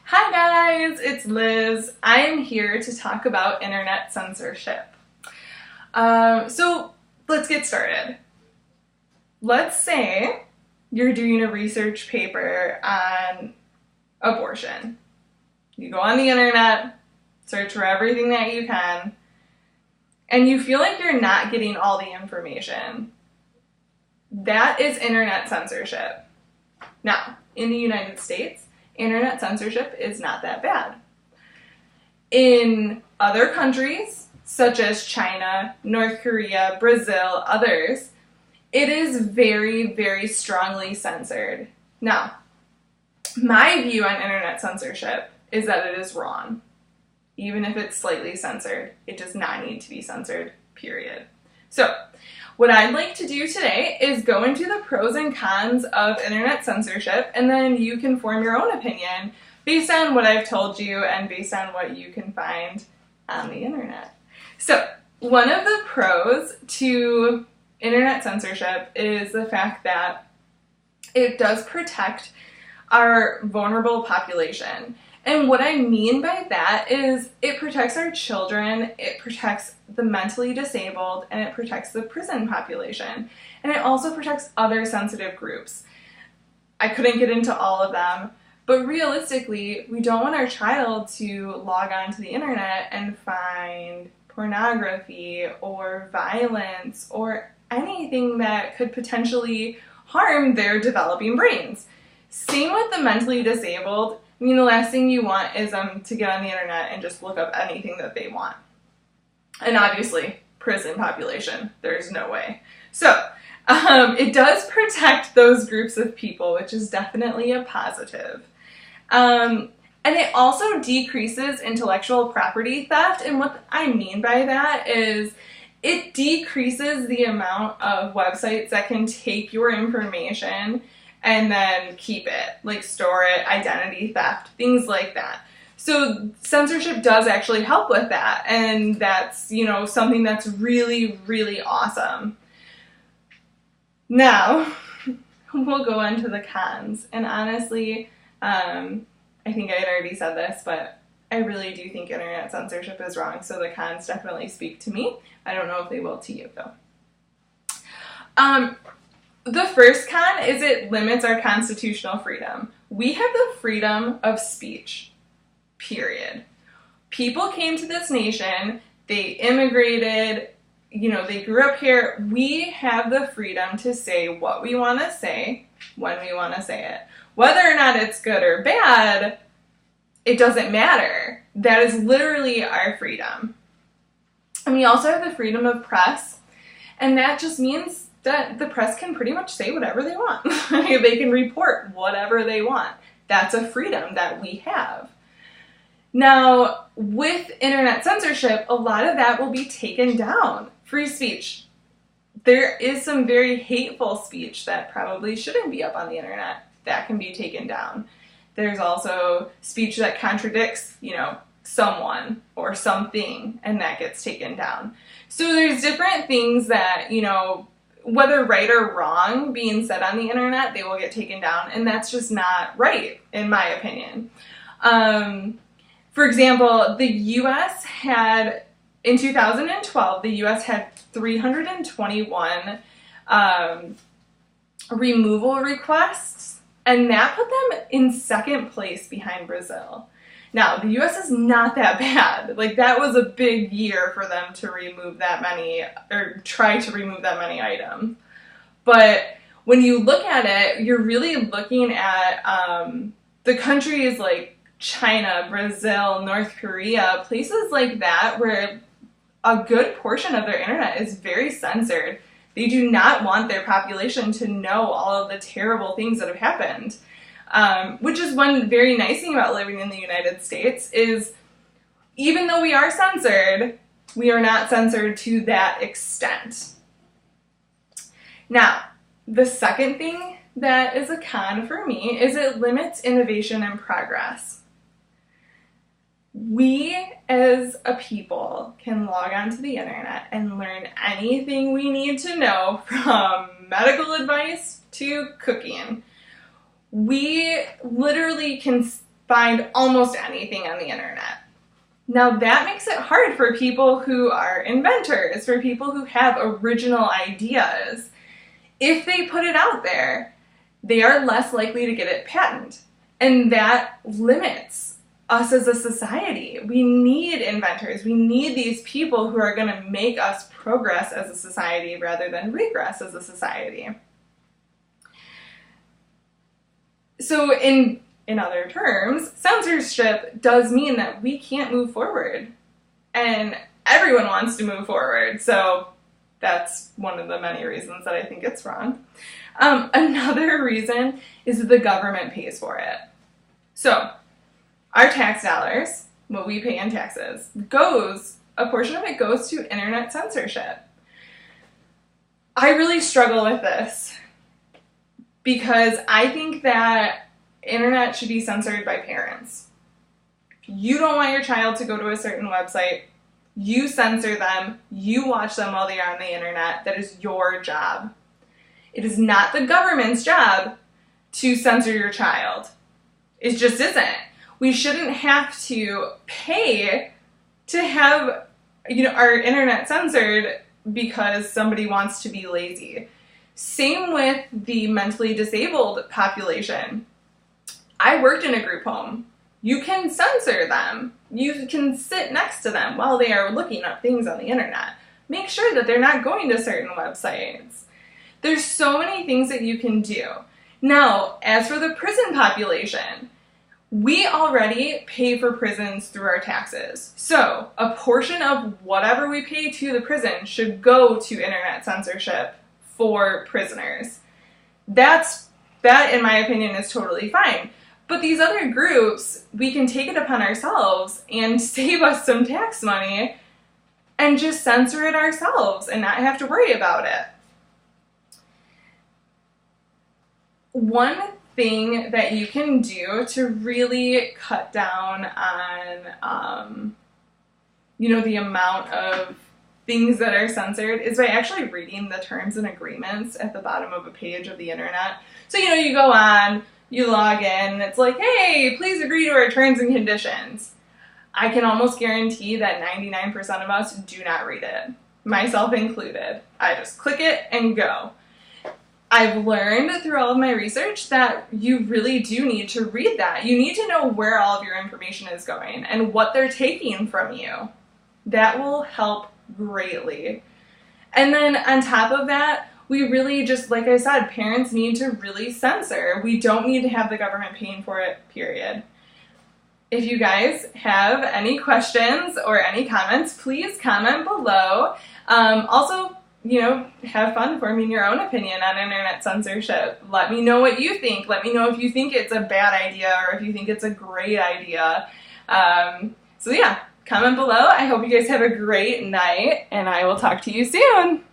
Hi guys, it's Liz. I am here to talk about internet censorship. So let's get started. Let's say you're doing a research paper on abortion. You go on the internet, search for everything that you can, and you feel like you're not getting all the information. That is internet censorship. Now, in the United States, internet censorship is not that bad. In other countries, such as China, North Korea, Brazil, others, it is very, very strongly censored. Now, my view on internet censorship is that it is wrong. Even if it's slightly censored, it does not need to be censored, period. So, what I'd like to do today is go into the pros and cons of internet censorship, and then you can form your own opinion based on what I've told you and based on what you can find on the internet. So, one of the pros to internet censorship is the fact that it does protect our vulnerable population. And what I mean by that is it protects our children, it protects the mentally disabled, and it protects the prison population. And it also protects other sensitive groups. I couldn't get into all of them, but realistically, we don't want our child to log onto the internet and find pornography or violence or anything that could potentially harm their developing brains. Same with the mentally disabled. I mean, the last thing you want is to get on the internet and just look up anything that they want. And obviously, prison population, there's no way. So, it does protect those groups of people, which is definitely a positive. And it also decreases intellectual property theft, and what I mean by that is it decreases the amount of websites that can take your information and then keep it, like store it, identity theft, things like that. So censorship does actually help with that, and that's, something that's really, really awesome. Now, we'll go on to the cons, and honestly, I think I had already said this, but I really do think internet censorship is wrong, so the cons definitely speak to me. I don't know if they will to you, though. The first con is it limits our constitutional freedom. We have the freedom of speech, period. People came to this nation, they immigrated, they grew up here. We have the freedom to say what we want to say, when we want to say it. Whether or not it's good or bad, it doesn't matter. That is literally our freedom. And we also have the freedom of press, and that just means that the press can pretty much say whatever they want. They can report whatever they want. That's a freedom that we have. Now, with internet censorship, a lot of that will be taken down. Free speech. There is some very hateful speech that probably shouldn't be up on the internet. That can be taken down. There's also speech that contradicts, someone or something, and that gets taken down. So there's different things that, whether right or wrong being said on the internet, they will get taken down, and that's just not right, in my opinion. For example, the U.S. had, in 2012, the U.S. had 321 removal requests, and that put them in second place behind Brazil. Now, the U.S. is not that bad. Like, that was a big year for them to remove that many, or try to remove that many items. But when you look at it, you're really looking at the countries like China, Brazil, North Korea, places like that where a good portion of their internet is very censored. They do not want their population to know all of the terrible things that have happened. Which is one very nice thing about living in the United States is even though we are censored, we are not censored to that extent. Now, the second thing that is a con for me is it limits innovation and progress. We as a people can log onto the internet and learn anything we need to know, from medical advice to cooking. We literally can find almost anything on the internet. Now that makes it hard for people who are inventors, for people who have original ideas. If they put it out there, they are less likely to get it patented. And that limits us as a society. We need inventors. We need these people who are going to make us progress as a society rather than regress as a society. So in other terms, censorship does mean that we can't move forward. And everyone wants to move forward. So that's one of the many reasons that I think it's wrong. Another reason is that the government pays for it. So our tax dollars, what we pay in taxes, a portion of it goes to internet censorship. I really struggle with this because I think that internet should be censored by parents. You don't want your child to go to a certain website, you censor them, you watch them while they are on the internet. That is your job. It is not the government's job to censor your child. It just isn't. We shouldn't have to pay to have, our internet censored because somebody wants to be lazy. Same with the mentally disabled population. I worked in a group home. You can censor them. You can sit next to them while they are looking up things on the internet. Make sure that they're not going to certain websites. There's so many things that you can do. Now, as for the prison population, we already pay for prisons through our taxes. So a portion of whatever we pay to the prison should go to internet censorship for prisoners. That, in my opinion, is totally fine. But these other groups, we can take it upon ourselves and save us some tax money and just censor it ourselves and not have to worry about it. One thing that you can do to really cut down on, the amount of things that are censored is by actually reading the terms and agreements at the bottom of a page of the internet. So, you go on, you log in, and it's like, hey, please agree to our terms and conditions. I can almost guarantee that 99% of us do not read it, myself included. I just click it and go. I've learned through all of my research that you really do need to read that. You need to know where all of your information is going and what they're taking from you. That will help greatly. And then on top of that, we really just, like I said, parents need to really censor. We don't need to have the government paying for it, period. If you guys have any questions or any comments, please comment below. Also, have fun forming your own opinion on internet censorship. Let me know what you think. Let me know if you think it's a bad idea or if you think it's a great idea. So yeah, comment below. I hope you guys have a great night, and I will talk to you soon.